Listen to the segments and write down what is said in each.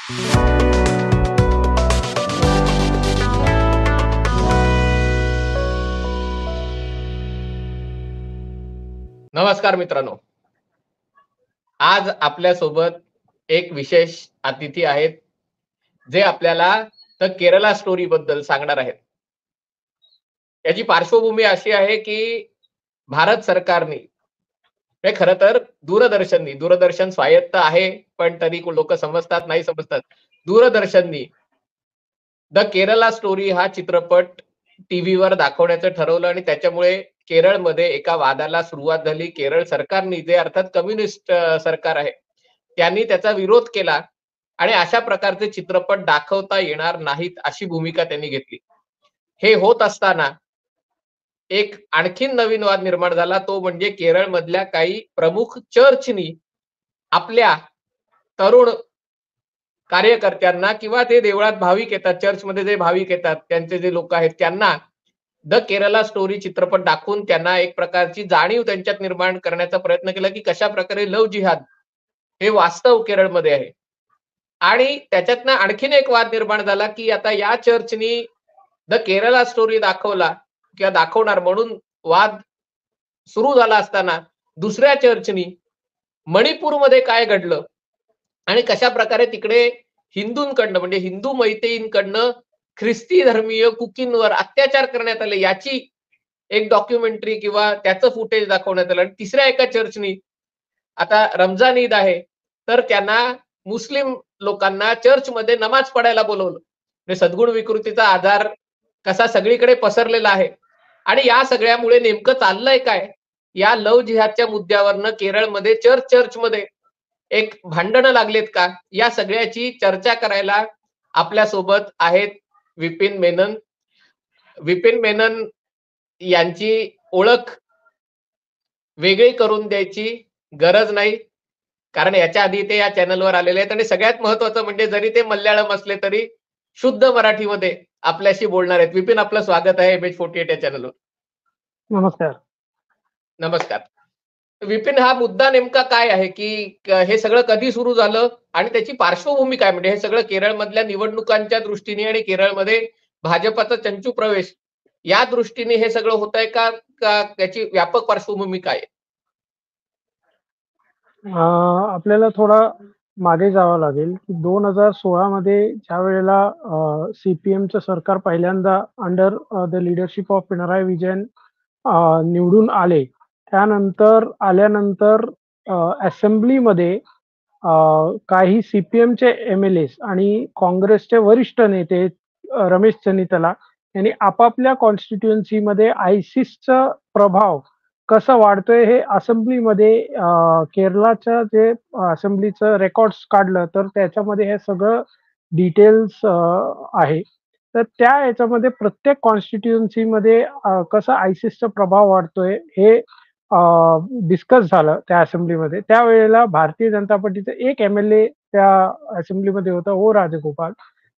नमस्कार मित्रांनो. आज आपल्यासोबत एक विशेष अतिथी आहेत, जे आपल्याला द केरला स्टोरी बद्दल सांगणार आहेत. याची पार्श्वभूमी अशी आहे, की भारत सरकारने हे खरं तर दूरदर्शन स्वायत्त आहे, पण तरी लोकं समजतात, नाही समजतात. दूरदर्शननी द केरला स्टोरी हा चित्रपट टीव्हीवर दाखवण्याचं ठरवलं आणि त्याच्यामुळे केरळमध्ये एका वादाला सुरुवात झाली. केरळ सरकारनी जे अर्थात कम्युनिस्ट सरकार आहे, त्यांनी त्याचा विरोध केला आणि अशा प्रकारचे चित्रपट दाखवता येणार नाहीत, अशी भूमिका त्यांनी घेतली. हे होत असताना एक आणखीन नवीन वाद निर्माण झाला. तो म्हणजे केरळमधल्या काही प्रमुख चर्चनी आपल्या तरुण कार्यकर्त्यांना किंवा ते देवळात भाविक येतात, चर्चमध्ये जे भाविक येतात, त्यांचे जे लोक आहेत, त्यांना द केरला स्टोरी चित्रपट दाखवून त्यांना एक प्रकारची जाणीव त्यांच्यात निर्माण करण्याचा प्रयत्न केला, की कशाप्रकारे लव्ह जिहाद हे वास्तव केरळमध्ये आहे. आणि त्याच्यातनं आणखीन एक वाद निर्माण झाला, की आता या चर्चनी द केरला स्टोरी दाखवला किंवा दाखवणार म्हणून वाद सुरू झाला असताना दुसऱ्या चर्चनी मणिपूरमध्ये काय घडलं आणि कशाप्रकारे तिकडे हिंदूंकडनं म्हणजे हिंदू मैत्रींकडनं ख्रिस्ती धर्मीय कुकींवर अत्याचार करण्यात आले, याची एक डॉक्युमेंटरी किंवा त्याचं फुटेज दाखवण्यात आलं. आणि तिसऱ्या एका चर्चनी आता रमजान ईद आहे, तर त्यांना मुस्लिम लोकांना चर्चमध्ये नमाज पढायला बोलवलं. म्हणजे सद्गुण विकृतीचा आजार कसा सगळीकडे पसरलेला आहे आणि या सगळ्यामुळे नेमकं चाललंय काय? या लव्ह जिहादच्या मुद्द्यावरनं केरळमध्ये चर्चमध्ये एक भांडणं लागलेत का? या सगळ्याची चर्चा करायला आपल्यासोबत आहेत विपिन मेनन. विपिन मेनन यांची ओळख वेगळी करून द्यायची गरज नाही. कारण याच्या आधी ते या चॅनलवर आलेले आहेत आणि सगळ्यात महत्त्वाचं म्हणजे जरी ते मल्याळम असले तरी शुद्ध मराठीमध्ये आपल्याशी बोलणार आहेत. विपिन, आपलं स्वागत आहे MH48 या चॅनलवर. नमस्कार. नमस्कार. विपिन, हा मुद्दा नेमका काय आहे, की हे सगळं कधी सुरू झालं आणि त्याची पार्श्वभूमी काय? म्हणजे हे सगळं केरळमधल्या निवडणुकांच्या दृष्टीने आणि केरळमध्ये भाजपचा चंचू प्रवेश या दृष्टीने हे सगळं होतंय का? का त्याची व्यापक पार्श्वभूमी काय आहे? आपल्याला थोडा मागे जावं लागेल, की 2016 मध्ये ज्यावेळेला CPMचं सरकार पहिल्यांदा under the leadership of Pinarayi Vijayan निवडून आले. त्यानंतर आल्यानंतर असेंब्लीमध्ये काही CPMचे MLAs आणि काँग्रेसचे वरिष्ठ नेते रमेश चन्नीतला यांनी आपापल्या कॉन्स्टिट्युएन्सीमध्ये आयसिसचा प्रभाव कसा वाढतोय हे असेंब्लीमध्ये केरळच्या जे असेंब्लीचं रेकॉर्ड्स काढलं, तर त्याच्यामध्ये हे सगळं डिटेल्स आहे. तर त्या याच्यामध्ये प्रत्येक कॉन्स्टिट्युएन्सीमध्ये कसा आयसिसचा प्रभाव वाढतोय हे डिस्कस झालं त्या असेंब्लीमध्ये. त्यावेळेला भारतीय जनता पार्टीचा एक MLA त्या असेंब्लीमध्ये होता, ओ राजगोपाल.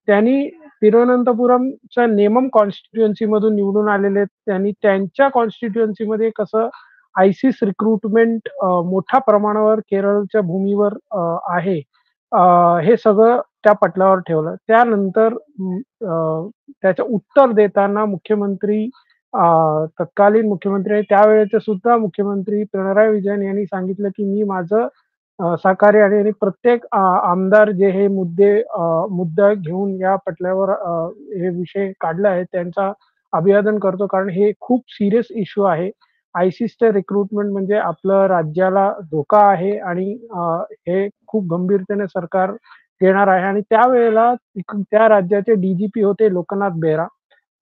त्यांनी तिरुवनंतपुरमच्या नेमम कॉन्स्टिट्युएन्सीमधून निवडून आलेले. त्यांनी त्यांच्या कॉन्स्टिट्युएन्सीमध्ये कसं आयसिस रिक्रुटमेंट मोठ्या प्रमाणावर केरळच्या भूमीवर आहे, हे सगळं त्या पटलावर ठेवलं. त्यानंतर त्याचं उत्तर देताना मुख्यमंत्री, तत्कालीन मुख्यमंत्री आणि त्यावेळेचे सुद्धा मुख्यमंत्री पिनराई विजयन यांनी सांगितलं, की मी माझं सहकार्य आणि प्रत्येक आमदार जे हे मुद्दा घेऊन या पटलावर हे विषय काढला आहे त्यांचा अभिवादन करतो, कारण हे खूप सिरियस इश्यू आहे. आयसिसचं रिक्रुटमेंट म्हणजे आपलं राज्याला धोका आहे आणि हे खूप गंभीरतेने सरकार घेणार आहे. आणि त्यावेळेला त्या राज्याचे DGP होते लोकनाथ बेहरा.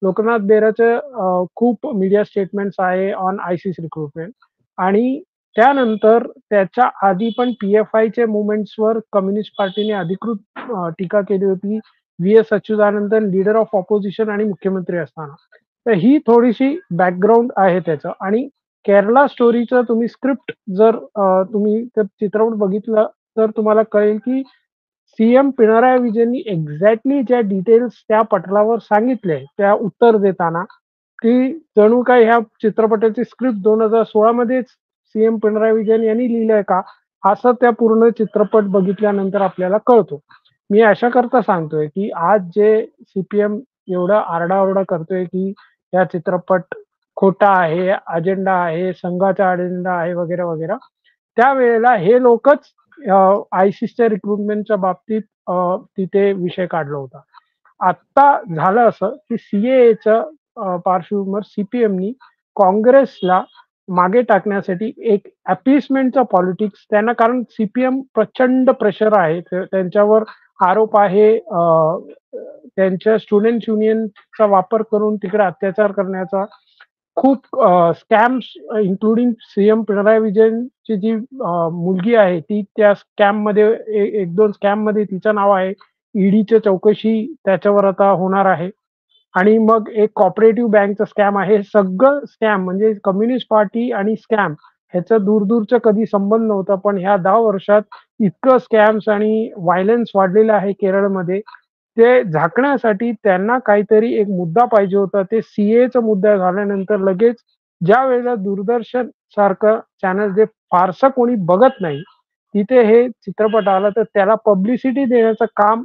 लोकनाथ बेहराचं खूप मीडिया स्टेटमेंट्स आहे ऑन आयसिस रिक्रुटमेंट. आणि त्यानंतर त्याच्या आधी पण PFIचे मुव्हमेंट्सवर कम्युनिस्ट पार्टीने अधिकृत टीका केली होती, VS Achuthanandan leader of opposition आणि मुख्यमंत्री असताना. तर ही थोडीशी बॅकग्राऊंड आहे त्याचं. आणि केरला स्टोरीचं तुम्ही स्क्रिप्ट जर तुम्ही चित्रपट बघितलं तर तुम्हाला कळेल, की CM पिनराई विजयननी एक्झॅक्टली ज्या डिटेल्स त्या पटलावर सांगितले त्या उत्तर देताना, की जणू काही ह्या चित्रपटाची स्क्रिप्ट 2016 मध्येच CM पिनराई विजयन यांनी लिहिलंय का, असं त्या पूर्ण चित्रपट बघितल्यानंतर आपल्याला कळतो. मी अशा करता सांगतोय, की आज जे सीपीएम एवढा आरडाओरडा करतोय, की हा चित्रपट खोटा आहे, अजेंडा आहे, संघाचा अजेंडा आहे वगैरे, वगैरे. त्यावेळेला हे लोकच आयसिसच्या रिक्रुटमेंटच्या बाबतीत तिथे विषय काढला होता. आत्ता झालं असं, की सीएएच्या पार्श्वभूमीवर सीपीएमनी काँग्रेसला मागे टाकण्यासाठी एक अपीसमेंटचा पॉलिटिक्स त्यांना कारण सीपीएम प्रचंड प्रेशर आहे. त्यांच्यावर आरोप आहे त्यांच्या स्टुडंट्स युनियनचा वापर करून तिकडे अत्याचार करण्याचा. खूप स्कॅम्स इन्क्लुडिंग सीएम पिनराई विजयनची जी मुलगी आहे ती त्या स्कॅममध्ये 1-2 स्कॅममध्ये तिचं नाव आहे. ईडीची चौकशी त्याच्यावर आता होणार आहे. आणि मग एक कोऑपरेटिव्ह बँकचा स्कॅम आहे. सगळं स्कॅम म्हणजे कम्युनिस्ट पार्टी आणि स्कॅम ह्याचा दूर-दूरचा कधी संबंध नव्हता. पण ह्या 10 वर्षात इतकं स्कॅम्स आणि व्हायलन्स वाढलेलं आहे केरळमध्ये. ते झाकण्यासाठी त्यांना काहीतरी एक मुद्दा पाहिजे होता. ते सीएचा मुद्दा झाल्यानंतर लगेच ज्यावेळेला दूरदर्शन सारखं चॅनल जे फारसं कोणी बघत नाही, तिथे हे चित्रपट आला तर त्याला पब्लिसिटी देण्याचं काम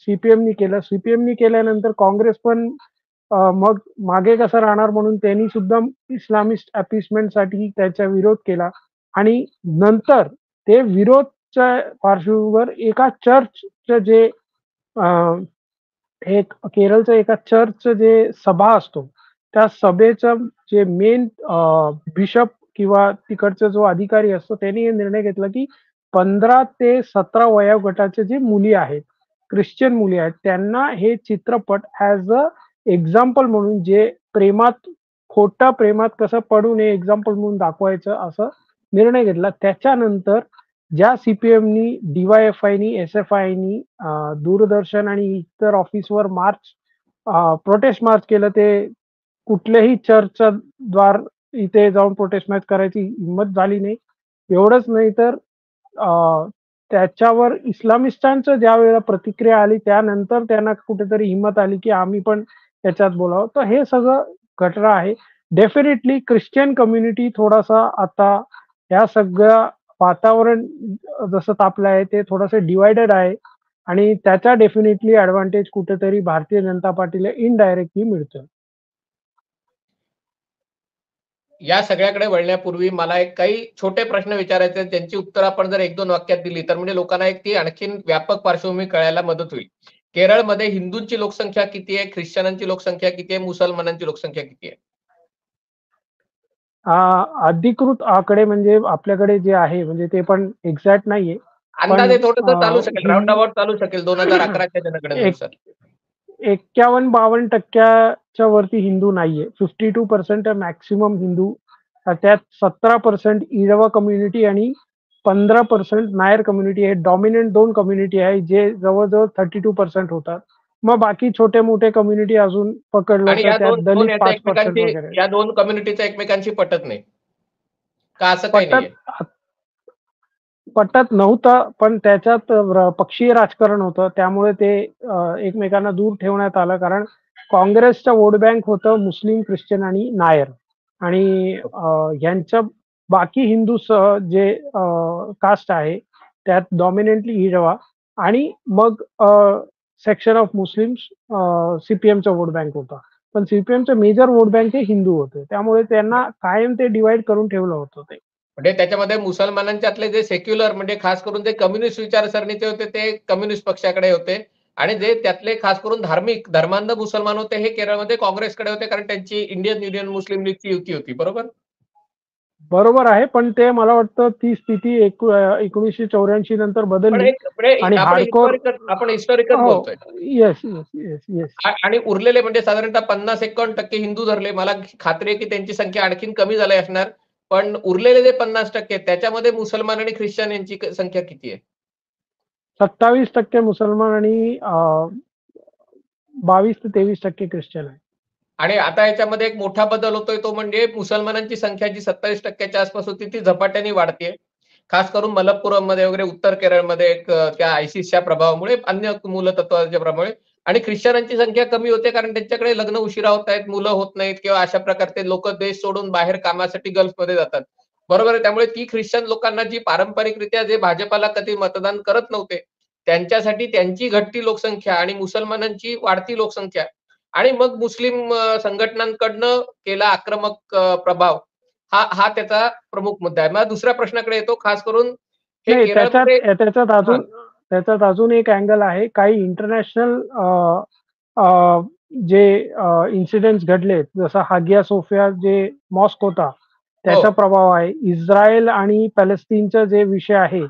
सीपीएमनी केलं. सीपीएमनी केल्यानंतर काँग्रेस पण मग मागे कसं राहणार म्हणून त्यांनी सुद्धा इस्लामिस्ट अपीसमेंटसाठी त्याचा विरोध केला आणि नंतर ते विरोधच्या पार्श्वभूमीवर एका चर्चचं जे एक केरळचं एका चर्चचं जे सभा असतो, त्या सभेचं जे मेन बिशप किंवा तिकडचा जो अधिकारी असतो, त्यांनी हे निर्णय घेतला, की 15 ते 17 वयोगटाच्या जे मुली आहेत, ख्रिश्चन मुली आहेत, त्यांना हे चित्रपट ॲज अ एक्झाम्पल म्हणून जे खोट्या प्रेमात कसं पडू नये एक्झाम्पल म्हणून दाखवायचं असं निर्णय घेतला. त्याच्यानंतर ज्या सीपीएमनी, डीवायएफआयनी, एसएफआयनी दूरदर्शन आणि इतर ऑफिसवर प्रोटेस्ट मार्च केलं. ते कुठल्याही चर्चच्या द्वार इथे जाऊन प्रोटेस्ट मार्च करायची हिंमत झाली नाही. एवढंच नाही तर त्याच्यावर इस्लामिस्टांचं ज्यावेळेला प्रतिक्रिया आली, त्यानंतर त्यांना कुठेतरी हिंमत आली, की आम्ही पण त्याच्यात बोलावं. तर हे सगळं घटना आहे. डेफिनेटली ख्रिश्चन कम्युनिटी थोडासा आता या सगळ्या वातावरण जसं तापलं आहे, ते थोडंसं डिव्हायडेड आहे आणि त्याचा डेफिनेटली ॲडव्हांटेज कुठेतरी भारतीय जनता पार्टीला इनडायरेक्टली मिळतोय. या सगळ्याकडे वळण्यापूर्वी मला एक काही छोटे प्रश्न विचारायचे आहेत, ज्यांची उत्तरं आपण जर 1-2 वाक्यात दिली, तर म्हणजे लोकांना एक ती आणखीन व्यापक पार्श्वभूमी कळायला मदत होईल. केरळमध्ये हिंदूंची लोकसंख्या किती आहे? ख्रिश्चनांची लोकसंख्या किती आहे? मुसलमानांची लोकसंख्या किती आहे? अधिकृत आकडे म्हणजे आपल्याकडे जे आहे म्हणजे ते पण एक्झॅक्ट नाहीये. पण अंदाजे थोडंसं चालू शकेल, राउंड अबाउट चालू शकेल 2011च्या एक जनगणनेनुसार. 51-52% वरती हिंदू नाहीये. 52% मॅक्सिमम हिंदू. त्यात 17% ईळवा कम्युनिटी आणि 15% नायर कम्युनिटी आहे. डॉमिनंट 2 कम्युनिटी आहे, जे जवळ-जवळ 32% होतात. मग बाकी छोटे-मोठे कम्युनिटी अजून पकडलं आणि तर या त्यात 2 दलित याच्या 5% एकमेकांची वगैरे. या 2 कम्युनिटीचा एकमेकांशी पटत नाही. का असं काही पटत नाहीये? पटत नव्हतं, पण त्याच्यात पक्षीय राजकारण होतं. त्यामुळे ते एकमेकांना दूर ठेवण्यात आलं. कारण काँग्रेसचं वोट बँक होतं मुस्लिम, ख्रिश्चन आणि नायर आणि ह्यांच्या बाकी हिंदूसह जे कास्ट आहे, त्यात डॉमिनेंटली ईळवा आणि मग सेक्शन ऑफ मुस्लिम्स सीपीएमचा वोट बँक होता. पण सीपीएमचं मेजर वोट बँक हे हिंदू होते. त्यामुळे त्यांना कायम ते डिव्हाईड करून ठेवलं होतं ते. म्हणजे त्याच्यामध्ये मुसलमानांच्यातले जे सेक्युलर म्हणजे खास करून जे कम्युनिस्ट विचारसरणीचे होते ते कम्युनिस्ट पक्षाकडे होते आणि जे त्यातले खास करून धार्मिक धर्मांध मुसलमान होते हे केरळमध्ये काँग्रेसकडे होते कारण त्यांची इंडियन युनियन मुस्लिम लीगची युती होती. बरोबर? बरोबर आहे. पण ते मला वाटतं ती स्थिती 1984 नंतर पण बदलली एक म्हणजे आणि हार्डकोर आपण हिस्टॉरिकच हो. बोलतोय. Yes, yes, yes, yes. आणि उरलेले म्हणजे साधारणतः 50-51% हिंदू धरले. मला खात्री आहे की त्यांची संख्या आणखीन कमी झाली असणार. पण उरलेले जे 50% त्याच्यामध्ये मुसलमान आणि ख्रिश्चन यांची संख्या किती आहे? 27% मुसलमान आणि 22 ते 23% ख्रिश्चन आहे. आणि आता याच्यामध्ये एक मोठा बदल होतोय तो म्हणजे मुसलमानांची संख्या जी 27% आसपास होती ती झपाट्याने वाढतेय. खास करून मलप्पुरममध्ये वगैरे उत्तर केरळमध्ये एक त्या आयसिसच्या प्रभावामुळे, अन्य मूलतत्वाच्या प्रभावामुळे आणि ख्रिश्चनांची संख्या कमी होते कारण त्यांच्याकडे लग्न उशिरा होत आहेत, मुलं होत नाहीत किंवा अशा प्रकारचे लोकं देश सोडून बाहेर कामासाठी गल्फमध्ये जातात. बरोबर आहे. त्यामुळे ती ख्रिश्चन लोकांना जी पारंपरिकरित्या जे भाजपाला कधी मतदान करत नव्हते, त्यांच्यासाठी त्यांची घटती लोकसंख्या आणि मुसलमानांची वाढती लोकसंख्या आणि मग मुस्लिम संघटनांकडनं केला आक्रमक प्रभाव हा त्याचा प्रमुख मुद्दा आहे. मग दुसऱ्या प्रश्नाकडे येतो खास करून हे नाही, केरळमध्ये हां. त्याच्यात अजून एक अँगल आहे. काही इंटरनॅशनल जे इन्सिडेंट्स घडलेत, जसं हागिया सोफिया जे मॉस्क होता, हो. त्याचा प्रभाव आहे. इस्रायल आणि पॅलेस्टाईनचा जे विषय आहे,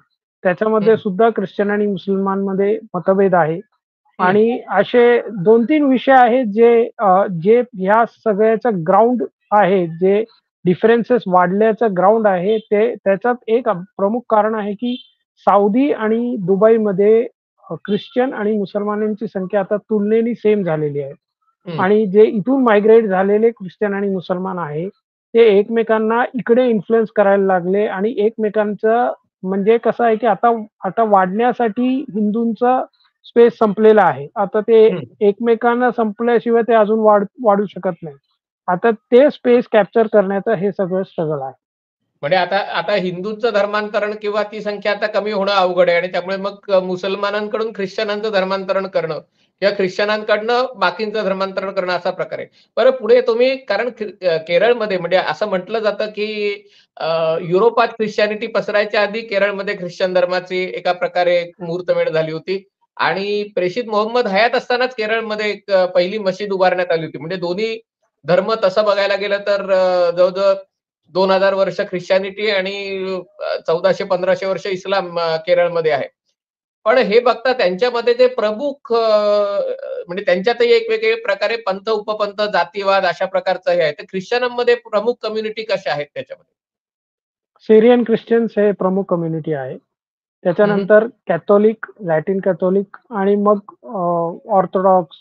त्याच्यामध्ये हं, सुद्धा ख्रिश्चन आणि मुसलमानमध्ये मतभेद आहे. हं, आणि असे 2-3 विषय आहेत जे ह्या सगळ्याचं ग्राउंड आहे, जे डिफरन्सेस वाढल्याचं ग्राउंड आहे, त्याच्यात एक प्रमुख कारण आहे, की सौदी आणि दुबईमध्ये ख्रिश्चन आणि मुसलमानांची संख्या आता तुलनेने सेम झालेली आहे. हं. आणि जे इथून मायग्रेट झालेले ख्रिश्चन आणि मुसलमान आहे, ते एकमेकांना इकडे इन्फ्लुअन्स करायला लागले आणि एकमेकांचं म्हणजे कसं आहे, की आता आता वाढण्यासाठी हिंदूंचा स्पेस संपलेला आहे. आता ते हं. एकमेकांना संपल्याशिवाय ते अजून वाढू शकत नाही. आता ते स्पेस कॅप्चर करण्याचं हे सगळं स्ट्रगल आहे. म्हणजे आता आता हिंदूंचं धर्मांतरण किंवा ती संख्या आता कमी होणं अवघड आहे आणि त्यामुळे मग मुसलमानांकडून ख्रिश्चनांचं धर्मांतरण करणं किंवा ख्रिश्चनांकडनं बाकींचं धर्मांतरण करणं असा प्रकार आहे. बरं पुढे तुम्ही कारण केरळमध्ये म्हणजे असं म्हटलं जातं, की युरोपात ख्रिश्चॅनिटी पसरायच्या आधी केरळमध्ये ख्रिश्चन धर्माची एका प्रकारे एक मुहूर्तमेढ झाली होती आणि प्रेषित मोहम्मद हयात असतानाच केरळमध्ये एक पहिली मशीद उभारण्यात आली होती. म्हणजे दोन्ही धर्म तसं बघायला गेलं तर जवळ-जवळ 2000 वर्ष ख्रिश्चॅनिटी आणि 1400-1500 वर्ष इस्लाम केरळमध्ये आहे. पण हे बघता त्यांच्यामध्ये जे प्रमुख म्हणजे त्यांच्यातही एक वेगळे प्रकारे पंथ, उपपंथ, जातीवाद अशा प्रकारचं हे आहे. तर ख्रिश्चनांमध्ये प्रमुख कम्युनिटी कशा आहेत त्याच्यामध्ये? सीरियन ख्रिश्चन्स हे प्रमुख कम्युनिटी आहे. हं, हं. त्याच्यानंतर कॅथोलिक, लॅटिन कॅथोलिक आणि मग ऑर्थोडॉक्स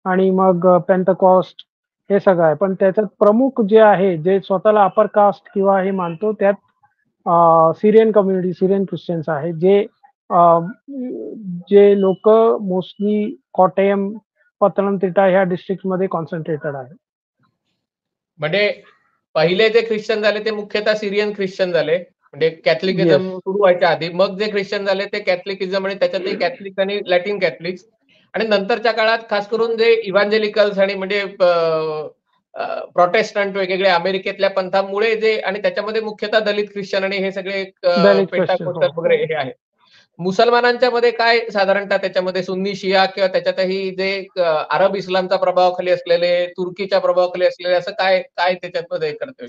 आणि मग पेंटकॉस्ट हे सगळं आहे. पण त्याच्यात प्रमुख जे आहे, जे स्वतःला अपर कास्ट किंवा हे मानतो त्यात सीरियन कम्युनिटी, सीरियन ख्रिश्चन्स आहेत, अ, जे लोकं मोस्टली कोटयम, पतनमतिट्टा ह्या डिस्ट्रिक्ट्समध्ये कॉन्सन्ट्रेटेड आहे. म्हणजे पहिले जे ख्रिश्चन झाले ते मुख्यतः सीरियन ख्रिश्चन झाले. म्हणजे येस. कॅथलिकिझम सुरू व्हायच्या आधी. मग जे ख्रिश्चन झाले ते कॅथलिकिझम आणि त्याच्यातही कॅथलिक आणि लॅटिन कॅथलिक्स आणि नंतरच्या काळात खास करून जे इव्हांजेलिकल्स आणि म्हणजे प्रोटेस्टंट वेगवेगळ्या अमेरिकेतल्या पंथामुळे जे आणि त्याच्यामध्ये मुख्यतः दलित ख्रिश्चन आणि हे सगळे दलित ख्रिश्चन. हो. पेंटाकोस्टल वगैरे हे आहेत. मुसलमानांच्या मध्ये काय साधारणतः त्याच्यामध्ये सुन्नी, शिया किंवा त्याच्यातही जे अरब इस्लामच्या प्रभावाखाली असलेले, तुर्कीच्या प्रभावाखाली असलेले असं काय काय त्याच्यामध्ये कर्तव्य?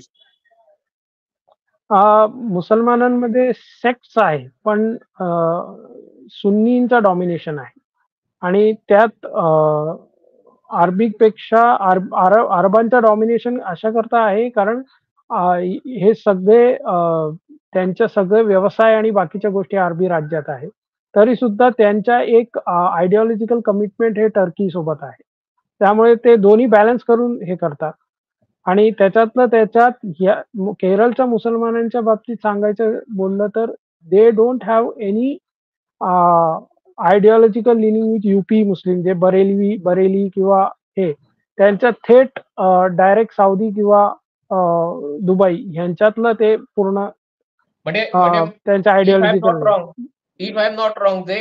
मुसलमानांमध्ये सेक्ट्स आहे, पण सुन्नींचा डॉमिनेशन आहे आणि त्यात अरबीपेक्षा अरबांचा डॉमिनेशन अशाकरता आहे कारण हे सगळे त्यांचे सगळे व्यवसाय आणि बाकीच्या गोष्टी अरबी राज्यात आहे. तरीसुद्धा त्यांच्या एक आयडिओलॉजिकल कमिटमेंट हे टर्कीसोबत आहे. त्यामुळे ते दोन्ही बॅलन्स करून हे करतात. आणि त्याच्यातल्या त्याच्यात केरळच्या मुसलमानांच्या बाबतीत सांगायचं बोललं तर they don't have any ideological leaning with UP Muslim जे बरेली किंवा हे त्यांच्या थेट डायरेक्ट सौदी किंवा दुबई ह्यांच्यातलं ते पूर्ण म्हणजे म्हणजे त्यांच्या if I am ideological not नाही. Wrong if I am not wrong जे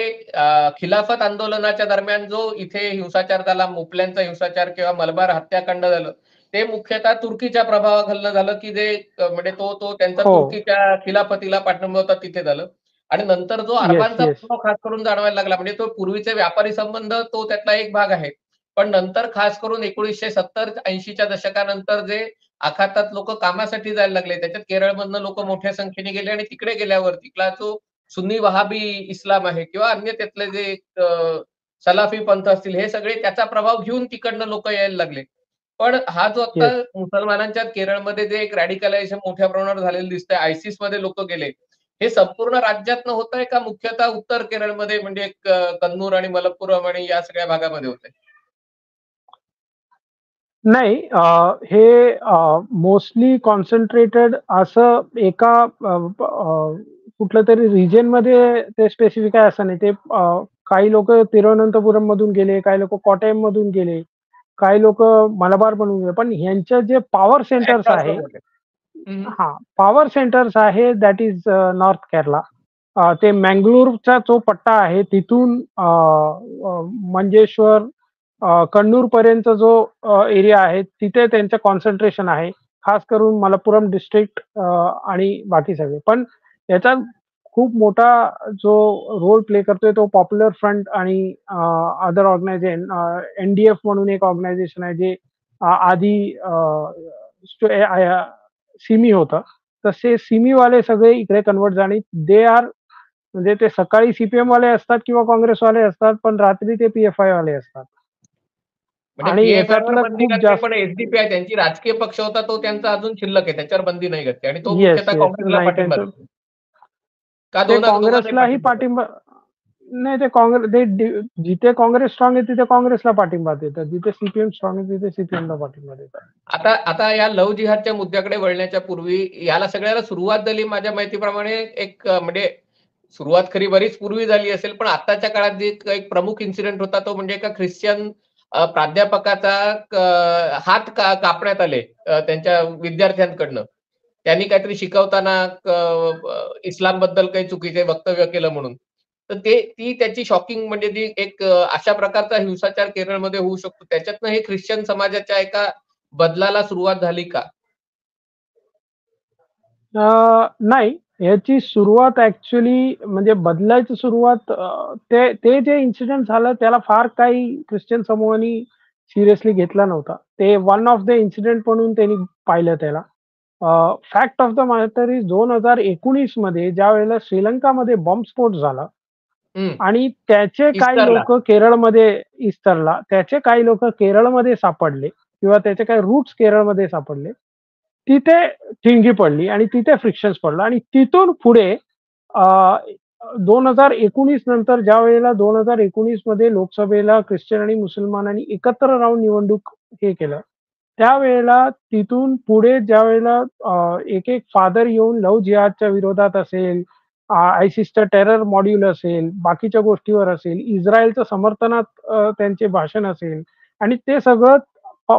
खिलाफत आंदोलनाच्या दरम्यान जो इथे हिंसाचार झाला, मोपल्यांचा हिंसाचार किंवा मलबार हत्याकांड झालं, ते मुख्यतः तुर्कीच्या प्रभावाखालनं झालं, की जे म्हणजे तो तो त्यांचा हो. तुर्कीच्या खिलाफतीला पाठिंबा होता तिथे झालं. आणि नंतर जो येस, अरबांचा येस. प्रभाव खास करून जाणवायला लागला, म्हणजे तो पूर्वीचे व्यापारी संबंध तो त्यातला एक भाग आहे. पण नंतर खास करून 1970-80 च्या दशकानंतर जे आखातात लोकं कामासाठी जायला लागले. त्याच्यात केरळमधनं लोकं मोठ्या संख्येने गेले आणि तिकडे गेल्यावर तिथला जो सुन्नी वहाबी इस्लाम आहे किंवा अन्य त्यातले जे सलाफी पंथ असतील, हे सगळे त्याचा प्रभाव घेऊन तिकडनं लोकं यायला लागले. पण हा जो आता येस. मुसलमानांच्या केरळमध्ये जे एक रॅडिकलायझेशन मोठ्या प्रमाणावर झालेलं दिसतंय, ISISमध्ये लोकं गेले. हे संपूर्ण राज्यातनं होतंय का मुख्यतः उत्तर केरळमध्ये म्हणजे कन्नूर आणि मलप्पुरम आणि या सगळ्या भागामध्ये होतंय? नाही, हे मोस्टली कॉन्सन्ट्रेटेड असं एका कुठल्यातरी रिजनमध्ये ते स्पेसिफिक आहे असं नाही. ते काही लोकं तिरुवनंतपुरममधून गेले, काही लोकं कोट्टयममधून गेले, काही लोकं मलबारमधून गेले. पण ह्यांचे जे पॉवर सेंटर्स अक्रॉस द आहे बोर्ड. हं, हं. हां, पॉवर सेंटर्स आहे दॅट इज नॉर्थ केरला. ते मंगळूरचा जो पट्टा आहे तिथून मंजेश्वर, कन्नूर पर्यंत जो एरिया आहे तिथे त्यांचं कॉन्सन्ट्रेशन आहे. खास करून मलप्पुरम डिस्ट्रिक्ट आणि बाकी सगळे. पण याचा खूप मोठा जो रोल प्ले करतोय तो पॉप्युलर फ्रंट आणि अदर ऑर्गनायझेशन, एनडीएफ म्हणून एक ऑर्गनायझेशन आहे जे आधी सिमी होतं. तसे सिमीवाले सगळे इकडे कन्व्हर्ट झाले. दे आर म्हणजे ते सकाळी सीपीएम वाले असतात किंवा काँग्रेसवाले असतात, पण रात्री ते पीएफआय वाले असतात. म्हणजे आणि पीएफआय वर याच्यातलं बंदी खूप घातली, जास्त पण एसडीपीआय त्यांची राजकीय पक्ष होता तो त्यांचा अजून शिल्लक आहे. त्याच्यावर बंदी नाही घातली आणि तो येस, मुख्यतः येस. काँग्रेसला नाही पाठिंबा त्यांचं देतो. का ते दोघांनाही काँग्रेसलाही पाठिंबा देतो? पाठिंबा नाही ते जिथे काँग्रेस स्ट्रॉंग आहे तिथे काँग्रेसला पाठिंबा देतात. जिथे सीपीएम स्ट्रॉंग आहे तिथे सीपीएमला पाठिंबा देतात. आता आता या लव्ह जिहादच्या मुद्द्याकडे वळण्याच्या पूर्वी याला सगळ्याला सुरुवात झाली माझ्या माहितीप्रमाणे एक म्हणजे सुरुवात खरी बरीच पूर्वी झाली असेल, पण आत्ताच्या काळात जे एक प्रमुख इन्सिडेंट होता तो म्हणजे एका ख्रिश्चन प्राध्यापकाचा हात कापण्यात आले त्यांच्या विद्यार्थ्यांकडनं. त्यांनी काहीतरी शिकवताना इस्लामबद्दल काही चुकीचे वक्तव्य केलं म्हणून. तर ती त्याची शॉकिंग म्हणजे ती एक अशा प्रकारचा हिंसाचार केरळमध्ये होऊ शकतो. त्याच्यातनं हे ख्रिश्चन समाजाच्या एका बदलाला सुरुवात झाली का? नाही. याची सुरुवात ॲक्चुअली म्हणजे बदलायची सुरुवात ते ते जे इन्सिडेंट झालं त्याला फार काही ख्रिश्चन समूहानी सिरियसली घेतला नव्हता. ते वन ऑफ द इन्सिडेंट म्हणून त्यांनी पाहिलं त्याला. Fact of the matter is 2019 मध्ये ज्यावेळेला श्रीलंकामध्ये बॉम्बस्फोट झाला हं. आणि त्याचे काही इस्टरला. लोकं केरळमध्ये इस्टरला त्याचे काही लोकं केरळमध्ये सापडले किंवा त्याचे काही रूट्स केरळमध्ये सापडले. तिथे ठिणगी पडली आणि तिथे फ्रिक्शन्स पडलं आणि तिथून पुढे अ, 2019 नंतर ज्यावेळेला 2019 मध्ये लोकसभेला ख्रिश्चन आणि मुसलमानांनी एकत्र राहून निवडणूक हे केलं. त्यावेळेला तिथून पुढे ज्यावेळेला एक-एक फादर येऊन लव्ह जिहादच्या विरोधात असेल, आयसिसचं टेरर मॉड्यूल असेल, बाकीच्या गोष्टीवर असेल, इस्रायलच्या समर्थनात त्यांचे भाषण असेल आणि ते सगळं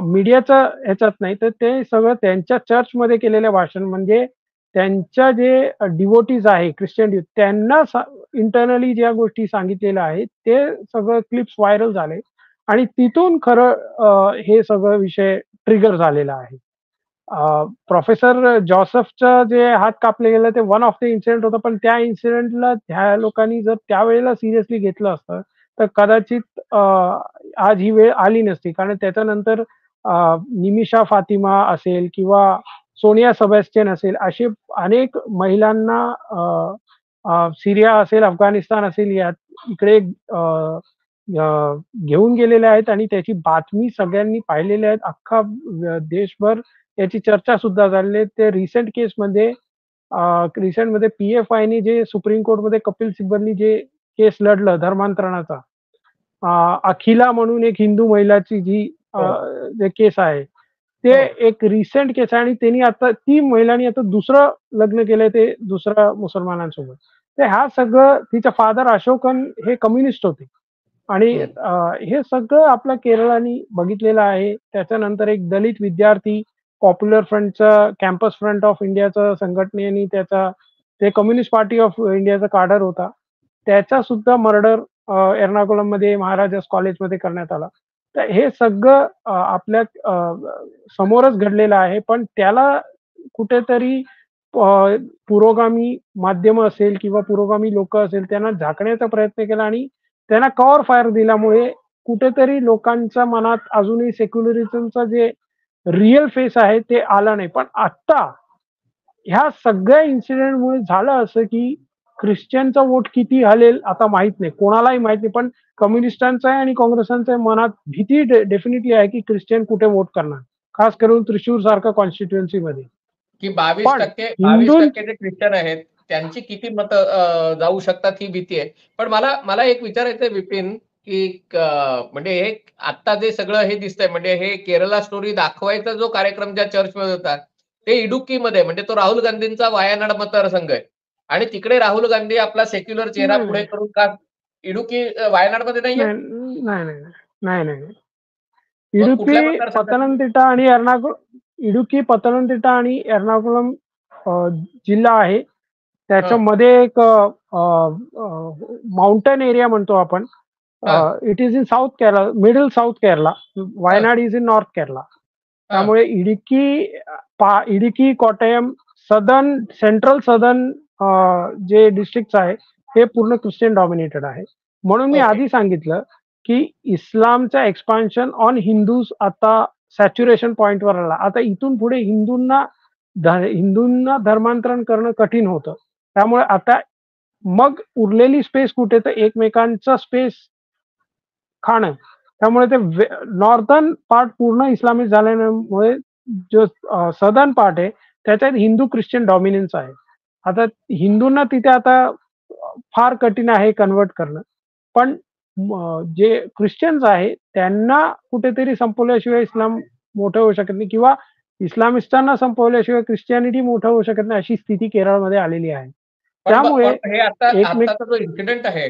मीडियाच्या ह्याच्यात नाही, तर ते सगळं त्यांच्या चर्चमध्ये केलेलं भाषण म्हणजे त्यांच्या जे डिव्होटीज आहे ख्रिश्चन त्यांना इंटरनली ज्या गोष्टी सांगितलेल्या आहेत, ते सगळं क्लिप्स व्हायरल झाले आणि तिथून खरं हे सगळं विषय ट्रिगर झालेला आहे. प्रोफेसर जोसेफचं जे हात कापले गेले ते वन ऑफ द इन्सिडेंट होतं. पण त्या इन्सिडेंटला त्या लोकांनी जर त्यावेळेला सिरियसली घेतलं असतं, तर कदाचित आज ही वेळ आली नसती. कारण त्याच्यानंतर निमिषा फातिमा असेल किंवा सोनिया सेबॅस्टियन असेल, असे अनेक महिलांना सीरिया असेल, अफगाणिस्तान असेल यात इकडे घेऊन गेलेले आहेत आणि त्याची बातमी सगळ्यांनी पाहिलेल्या आहेत. अख्खा देशभर याची चर्चा सुद्धा झालेली आहे. ते रिसेंटमध्ये पी-एफ-आयने जे सुप्रीम कोर्टमध्ये कपिल सिब्बलनी जे केस लढलं धर्मांतरणाचा, अखिला म्हणून एक हिंदू महिलाची जी हो. जे केस आहे, ते हो. एक रिसेंट केस आहे आणि त्यांनी आता ती महिलांनी आता दुसरं लग्न केलंय ते दुसऱ्या मुसलमानांसोबत. तर हा सगळं तिचे फादर अशोकन हे कम्युनिस्ट होते आणि हं. हे सगळं आपल्या केरळाने बघितलेलं आहे. त्याच्यानंतर एक दलित विद्यार्थी पॉप्युलर फ्रंटचा कॅम्पस फ्रंट ऑफ इंडियाच्या संघटनेने त्याचा ते कम्युनिस्ट पार्टी ऑफ इंडियाचा काडर होता. त्याचा सुद्धा मर्डर एर्नाकुलममध्ये महाराजास कॉलेजमध्ये करण्यात आला. तर हे सगळं आपल्या समोरच घडलेलं आहे. पण त्याला कुठेतरी पुरोगामी माध्यमं असेल किंवा पुरोगामी लोकं असेल त्यांना झाकण्याचा प्रयत्न केला आणि त्यांना कव्हर फायर दिल्यामुळे कुठेतरी लोकांच्या मनात अजूनही सेक्युलरिझमचा जे रिअल फेस आहे ते आला नाही. पण आत्ता ह्या सगळ्या इन्सिडेंटमुळे झालं असं, की ख्रिश्चनचा वोट किती हलेल आता माहीत नाही. कोणालाही माहीत नाही. पण कम्युनिस्टांच्या आणि काँग्रेसांच्या मनात भीती डेफिनेटली आहे, की ख्रिश्चन कुठे वोट करणार. खास करून त्रिशूर सारख्या कॉन्स्टिट्युएन्सीमध्ये. की पण 22% हिंदूं 22% जे ख्रिश्चन आहेत, त्यांची किती मतं जाऊ शकतात ही भीती आहे. पण मला मला एक विचारायचं आहे विपिन, की म्हणजे हे आत्ता जे सगळं हे दिसतंय म्हणजे हे केरला स्टोरी दाखवायचा जो कार्यक्रम ज्या चर्चमध्ये होता, ते इडुक्कीमध्ये म्हणजे तो राहुल गांधींचा वायानाड मतदारसंघ आहे. आणि तिकडे राहुल गांधी आपला सेक्युलर चेहरा नाही, पुढे नाही. करून का इडुक्की वायनाडमध्ये नाहीये? नाही, नाही, नाही, नाही. नाही, नाही, नाही. मग इडुक्की, कुठल्या मतदारसंघात? पतनमतिट्टा आणि इडुक्की, पतनमतिट्टा आणि एर्नाकुलम अ, जिल्हा आहे. त्याच्यामध्ये एक माउंटन एरिया म्हणतो आपण. It is in south Kerala, middle south Kerala. Wayanad is in north Kerala. त्यामुळे इडुकी, कोट्टयम, सेंट्रल सदर्न जे डिस्ट्रिक्ट आहे हे पूर्ण ख्रिश्चन डॉमिनेटेड आहे. म्हणून मी आधी सांगितलं की इस्लामचा एक्सपान्शन ऑन हिंदूज आता सॅच्युरेशन पॉइंटवर आला. आता इथून पुढे हिंदूंना धर्मांतरण करणं कठीण होतं. त्यामुळे आता मग उरलेली स्पेस कुठे, तर एकमेकांचा स्पेस खाणं. त्यामुळे ते नॉर्थर्न पार्ट पूर्ण इस्लामिक झाल्यामुळे जो सदर्न पार्ट आहे त्याच्यात हिंदू ख्रिश्चन डॉमिनन्स आहे. आता हिंदूंना तिथे आता फार कठीण आहे कन्वर्ट करणं. पण जे ख्रिश्चन्स आहे त्यांना कुठेतरी संपवल्याशिवाय इस्लाम मोठं होऊ शकत नाही, किंवा इस्लामिस्टांना संपवल्याशिवाय ख्रिश्चियानिटी मोठं होऊ शकत नाही, अशी स्थिती केरळमध्ये आलेली आहे. त्यामुळे हे आताचा जो इन्सिडेंट आहे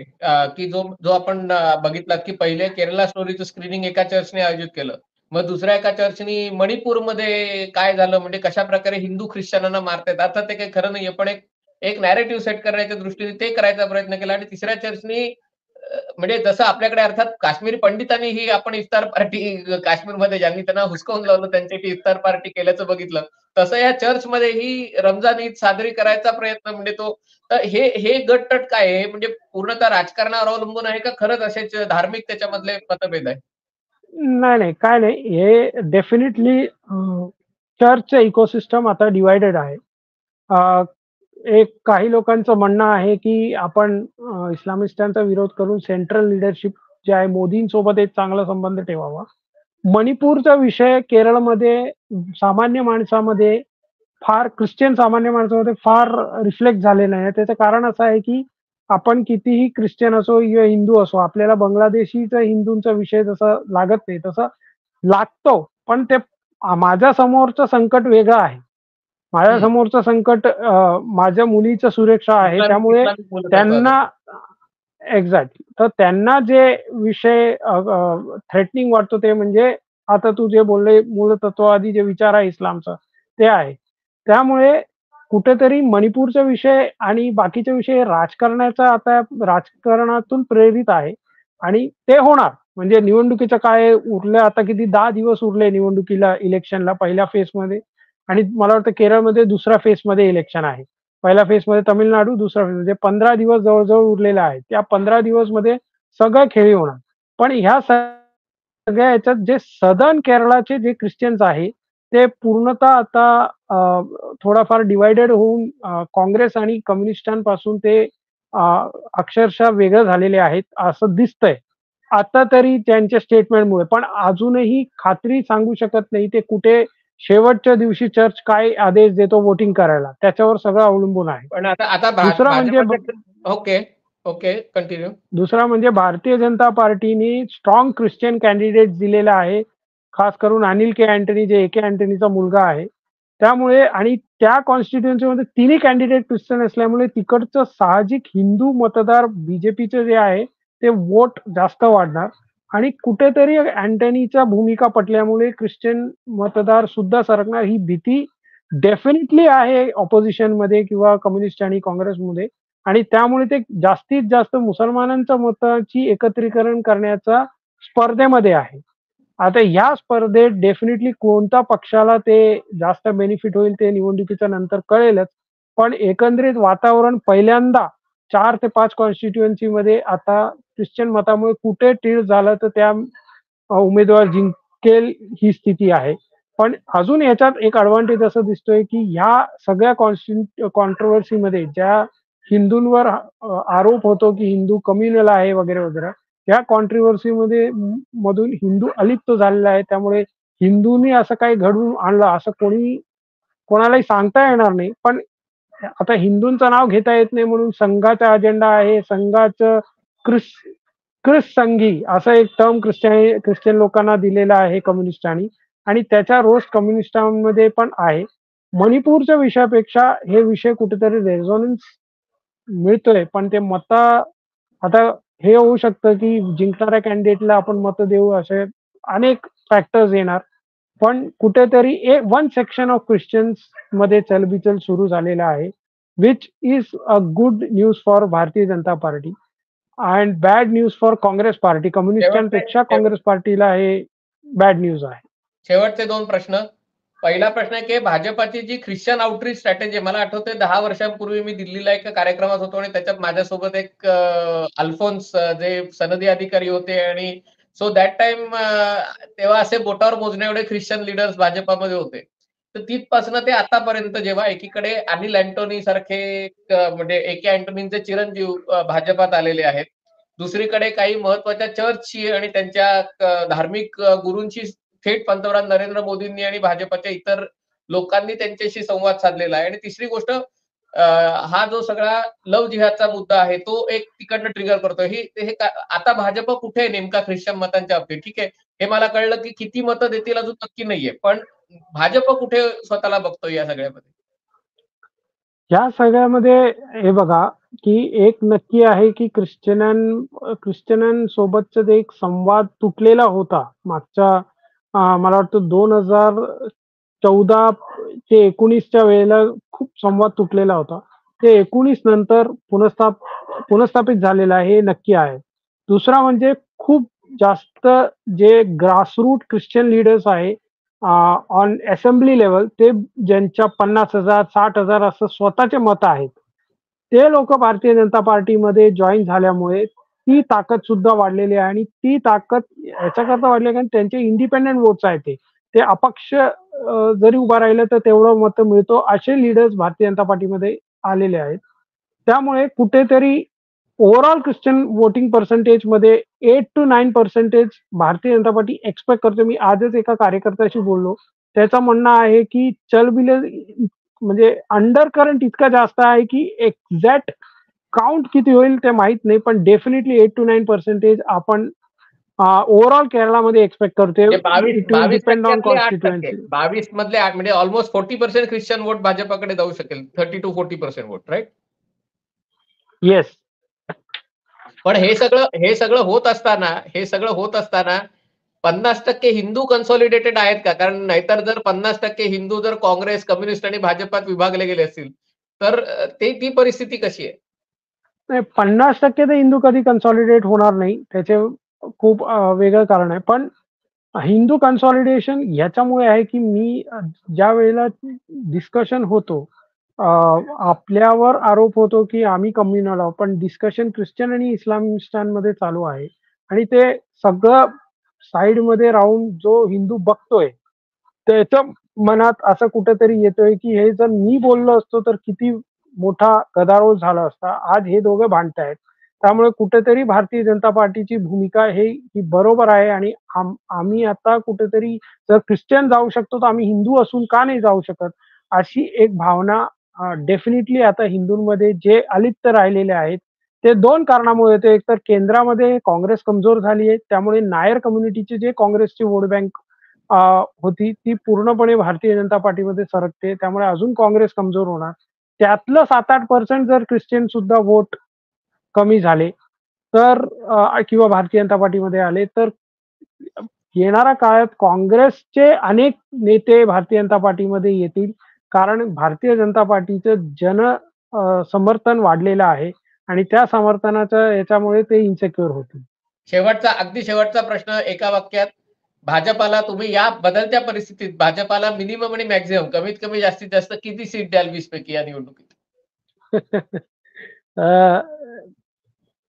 की जो आपण बघितला की पहिले केरला स्टोरीचं स्क्रीनिंग एका चर्चने आयोजित केलं, मग दुसऱ्या एका चर्चनी मणिपूरमध्ये काय झालं, म्हणजे कशा प्रकारे हिंदू ख्रिश्चनांना मारतायत. आता ते काही खरं नाहीये, पण एक नॅरेटिव्ह सेट करण्याच्या दृष्टीने ते करायचा प्रयत्न केला. आणि तिसऱ्या चर्चनी म्हणजे जसं आपल्याकडे अर्थात काश्मीरी पंडितांनी ही आपण इफ्तार पार्टी काश्मीरमध्ये ज्यांनी त्यांना हुसकावून लावलं त्यांच्यासाठी इफ्तार पार्टी केल्याचं बघितलं, तसं या चर्चमध्ये ही रमजान ईद साजरी करायचा प्रयत्न म्हणजे तो. तर हे गटतट काय आहे, म्हणजे पूर्णतः राजकारणावर अवलंबून आहे का खरंच असेच धार्मिक त्याच्यामधले मतभेद आहे? नाही, काय नाही. हे डेफिनेटली चर्चचं इकोसिस्टम आता डिवायडेड आहे. एक काही लोकांचं म्हणणं आहे की आपण इस्लामिस्टांचा विरोध करून सेंट्रल लीडरशिप जे आहे मोदींसोबत एक चांगला संबंध ठेवावा. मणिपूरचा विषय केरळमध्ये सामान्य माणसामध्ये ख्रिश्चन सामान्य माणसामध्ये फार रिफ्लेक्ट झालेलं आहे. त्याचं कारण असं आहे की आपण कितीही ख्रिश्चन असो किंवा हिंदू असो, आपल्याला बांगलादेशीचा हिंदूंचा विषय जसं लागत नाही तसं लागतो. पण ते माझ्या समोरचं संकट वेगळं आहे. माझ्या समोरचं संकट माझ्या मुलीचं सुरक्षा आहे. त्यामुळे त्यांना एक्झॅक्ट, तर त्यांना जे विषय थ्रेटनिंग वाटतो ते म्हणजे आता तू जे बोलले मूलतत्ववादी जे विचार आहे इस्लामचा ते आहे. त्यामुळे कुठेतरी मणिपूरचा विषय आणि बाकीचे विषय राजकारणातून प्रेरित आहे आणि ते होणार. म्हणजे निवडणुकीचं काय उरलं आता, किती 10 दिवस उरले निवडणुकीला, इलेक्शनला पहिल्या फेजमध्ये. आणि मला वाटतं केरळमध्ये दुसऱ्या फेजमध्ये इलेक्शन आहे. पहिल्या फेजमध्ये तामिळनाडू, दुसऱ्या फेज म्हणजे 15 दिवस जवळ उरलेले आहेत. त्या 15 दिवसमध्ये सगळं खेळी होणार. पण ह्या सगळ्या ह्याच्यात जे सदर्न केरळाचे जे ख्रिश्चन्स आहे ते पूर्णतः आता थोडाफार डिवायडेड होऊन काँग्रेस आणि कम्युनिस्टांपासून ते अक्षरशः वेगळं झालेले आहेत असं दिसतंय आता तरी त्यांच्या स्टेटमेंटमुळे. पण अजूनही खात्री सांगू शकत नाही ते कुठे शेवटच्या दिवशी चर्च काय आदेश देतो वोटिंग करायला, त्याच्यावर सगळं अवलंबून आहे. पण आता दुसरा म्हणजे ओके कंटिन्यू. दुसरा म्हणजे Bharatiya Janata पार्टीने strong Christian candidate दिलेला आहे, खास करून अनिल के अँटनी जे AK अँटनीचा मुलगा आहे. त्यामुळे आणि त्या कॉन्स्टिट्युएन्सीमध्ये तिन्ही कॅन्डिडेट ख्रिश्चन असल्यामुळे तिकडचं साहजिक हिंदू मतदार बीजेपीचे जे आहे ते वोट जास्त वाढणार. आणि कुठेतरी अँटनीच्या भूमिका पटल्यामुळे ख्रिश्चन मतदार सुद्धा सरकणार ही भीती डेफिनेटली आहे ऑपोजिशनमध्ये किंवा कम्युनिस्ट आणि काँग्रेसमध्ये. आणि त्यामुळे ते जास्तीत जास्त मुसलमानांच्या मताची एकत्रीकरण करण्याच्या स्पर्धेमध्ये आहे. आता ह्या स्पर्धेत डेफिनेटली कोणत्या पक्षाला ते जास्त बेनिफिट होईल ते निवडणुकीच्या नंतर कळेलच. पण एकंदरीत वातावरण पहिल्यांदा 4 ते 5 कॉन्स्टिट्युएन्सीमध्ये आता ख्रिश्चन मतामुळे कुठे टीळ झालं तर त्या उमेदवार जिंकेल ही स्थिती आहे. पण अजून याच्यात एक ॲडव्हान्टेज असं दिसतोय की ह्या सगळ्या कॉन्ट्रोव्हर्सीमध्ये ज्या हिंदूंवर आरोप होतो की हिंदू कम्युनल आहे वगैरे वगैरे, या कॉन्ट्रोव्हर्सीमध्ये मधून हिंदू अलिप्त झालेला आहे. त्यामुळे हिंदूंनी असं काही घडवून आणलं असं कोणालाही सांगता येणार नाही. पण आता हिंदूंचं नाव घेता येत नाही म्हणून संघाचा अजेंडा आहे, संघाचं ख्रिस संघी असं एक टर्म ख्रिश्चन लोकांना दिलेला आहे कम्युनिस्टांनी, आणि त्याचा रोष कम्युनिस्टांमध्ये पण आहे. मणिपूरच्या विषयापेक्षा हे विषय कुठेतरी रेझोनन्स मिळतोय. पण ते आता हे होऊ शकतं की जिंकणाऱ्या कॅन्डिडेटला आपण मतं देऊ, असे अनेक फॅक्टर्स येणार. पण कुठेतरी वन सेक्शन ऑफ ख्रिश्चन्स मध्ये चलबिचल सुरू झालेला आहे. which is a good news for Bharatiya Janata Party and bad news for Congress Party. कम्युनिस्टांपेक्षा Congress पार्टीला हे बॅड न्यूज आहे. शेवटचे 2 प्रश्न. पहिला प्रश्न आहे की भाजपाची जी ख्रिश्चन आउटरीच स्ट्रॅटेजी, मला आठवतंय 10 वर्षांपूर्वी मी दिल्लीला एका कार्यक्रमात होतो आणि त्याच्यात माझ्यासोबत एक अल्फोन्स जे सनदी अधिकारी होते आणि सो दॅट टाइम तेव्हा असे बोटावर मोजण्या एवढे ख्रिश्चन लीडर्स भाजपामध्ये होते. तर तिथपासून ते आतापर्यंत जेव्हा एकीकडे अनिल अँटोनी सारखे म्हणजे ए.के. अँटोनींचे चिरंजीव भाजपात आलेले आहेत. दुसरीकडे काही महत्वाच्या चर्चची आणि त्यांच्या धार्मिक गुरूंची थेट पंतप्रधान नरेंद्र मोदींनी आणि भाजपच्या इतर लोकांनी त्यांच्याशी संवाद साधलेला आहे. आणि तिसरी गोष्ट, हा जो सगळा लव्ह जिहादचा मुद्दा आहे तो एक तिकडनं ट्रिगर करतोय. हे आता भाजप कुठे आहे नेमका ख्रिश्चन मतांच्या बाबतीत? ठीक आहे, हे मला कळलं की किती मतं देतील अजून नक्की नाहीये, पण भाजप कुठे स्वतःला बघतोय या सगळ्यामध्ये? या सगळ्यामध्ये हे बघा की एक नक्की आहे की ख्रिश्चनांसोबतचा जे एक संवाद तुटलेला होता मागच्या मला वाटतं 2014 ते 19च्या वेळेला खूप संवाद तुटलेला होता. ते 19 नंतर पुनर्स्थापित झालेलं आहे हे नक्की आहे. दुसरा म्हणजे खूप जास्त जे ग्रासरूट ख्रिश्चन लीडर्स आहे ऑन असेंब्ली लेवल, ते ज्यांच्या 50,000 60,000 असं स्वतःचे मत आहेत, ते लोक भारतीय जनता पार्टीमध्ये जॉईन झाल्यामुळे ती ताकद सुद्धा वाढलेली आहे. आणि ती ताकद याच्याकरता वाढली कारण त्यांचे इंडिपेंडेंट वोट्स आहेत ते अपक्ष जरी उभा राहिलं तर तेवढं मतं मिळतो असे लीडर्स भारतीय जनता पार्टीमध्ये आलेले आहेत. त्यामुळे कुठेतरी overall Christian voting पर्सेंटेजमध्ये 8 to 9% Bharatiya Janata party expect करते. मी आजच एका कार्यकर्त्याशी बोललो. त्याचं म्हणणं आहे की चलबिल म्हणजे अंडर करंट इतका जास्त आहे की एक्झॅक्ट काउंट किती होईल ते माहित नाही, पण डेफिनेटली 8 to 9% आपण ओव्हरऑल केरळामध्ये एक्सपेक्ट करतोय. It will depend on constituency. 22 मधले 8 म्हणजे ऑलमोस्ट 40% ख्रिश्चन वोट भाजपाकडे जाऊ शकेल. 30 to 40% वोट, राईट? येस. पण हे सगळं होत असताना 50% हिंदू कन्सॉलिडेटेड आहेत का? कारण नाहीतर जर 50% हिंदू जर काँग्रेस, कम्युनिस्ट आणि भाजपात विभागले गेले असतील तर ती परिस्थिती कशी आहे? नाही, 50% तर हिंदू कधी कन्सॉलिडेट होणार नाही. त्याचे खूप वेगळं कारण आहे. पण हिंदू कन्सॉलिडेशन ह्याच्यामुळे आहे की मी ज्या वेळेला डिस्कशन होतो आपल्यावर आरोप होतो की आम्ही कम्युनल आहोत, पण डिस्कशन ख्रिश्चन आणि इस्लामिस्टांमध्ये चालू आहे आणि ते सगळं साईडमध्ये राहून जो हिंदू बघतोय त्याच्या मनात असं कुठेतरी येतोय की हे जर मी बोललो असतो तर किती मोठा गदारोळ झाला असता. आज हे दोघं भांडतायत. त्यामुळे कुठेतरी भारतीय जनता पार्टीची भूमिका ही बरोबर आहे आणि आम्ही आता कुठेतरी जर ख्रिश्चन जाऊ शकतो तर आम्ही हिंदू असून का नाही जाऊ शकत, अशी एक भावना डेफिनेटली आता हिंदूंमध्ये जे अलिप्त राहिलेले आहेत ते 2 कारणामुळे येते. एक तर केंद्रामध्ये काँग्रेस कमजोर झाली आहे, त्यामुळे नायर कम्युनिटीची जे काँग्रेसची वोट बँक होती ती पूर्णपणे भारतीय जनता पार्टीमध्ये सरकते. त्यामुळे अजून काँग्रेस कमजोर होणार. त्यातलं 7-8% जर ख्रिश्चन सुद्धा वोट कमी झाले तर किंवा भारतीय जनता पार्टीमध्ये आले तर येणाऱ्या काळात काँग्रेसचे अनेक नेते भारतीय जनता पार्टीमध्ये येतील. कारण भारतीय जनता पार्टीचं समर्थन वाढलेलं आहे आणि त्या समर्थनाच्या याच्यामुळे ते इन्सिक्युअर होतील. अगदी शेवटचा प्रश्न एका वाक्यात. भाजपाला तुम्ही या बदलत्या परिस्थितीत भाजपाला मिनिमम आणि मॅक्झिमम कमीत कमी जास्तीत जास्त किती सीट द्याल 20 पैकी या निवडणुकीत?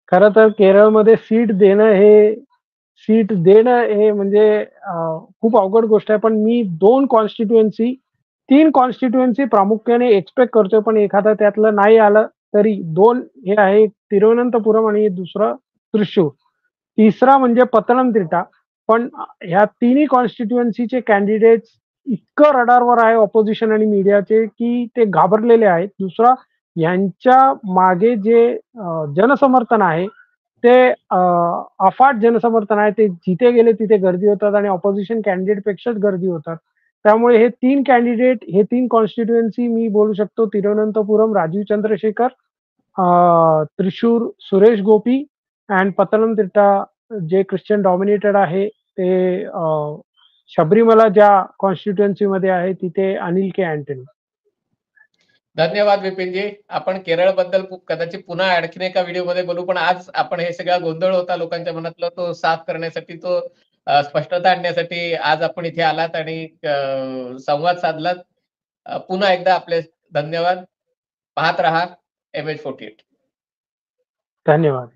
खरं तर केरळमध्ये सीट देणं हे म्हणजे खूप अवघड गोष्ट आहे. पण मी 3 कॉन्स्टिट्युएन्सी प्रामुख्याने एक्सपेक्ट करतोय, पण एखादा त्यातलं नाही आलं तरी 2 हे आहे, तिरुवनंतपुरम आणि दुसरं त्रिशूर. तिसरा म्हणजे पतनमतिट्टा. पण ह्या तिन्ही कॉन्स्टिट्युएन्सीचे कॅन्डिडेट्स इतकं रडारवर आहे ऑपोजिशन आणि मीडियाचे की ते घाबरलेले आहेत. दुसरा, यांच्या मागे जे जनसमर्थन आहे ते अफाट जनसमर्थन आहे. ते जिथे गेले तिथे गर्दी होतात आणि ऑपोजिशन कॅन्डिडेट पेक्षाच गर्दी होतात. त्यामुळे हे 3 कॅन्डिडेट, हे 3 कॉन्स्टिट्युएन्सी मी बोलू शकतो तिरुवनंतपुरम राजीव चंद्रशेखर, त्रिशूर सुरेश गोपी अँड पतनमतिट्टा जे ख्रिश्चन डॉमिनेटेड आहे ते शबरीमला ज्या कॉन्स्टिट्युएन्सीमध्ये आहे तिथे अनिल के अँटनी. धन्यवाद विपिनजी. आपण केरळबद्दल कदाचित पुन्हा आणखीन एका व्हिडिओमध्ये बोलू, पण आज आपण हे सगळा गोंधळ होता लोकांच्या मनातला तो साफ करण्यासाठी, तो स्पष्टता आणण्यासाठी आज आपण इथे आलात आणि संवाद साधलात. पुन्हा एकदा आपले धन्यवाद. पाहत रहा MH48. धन्यवाद.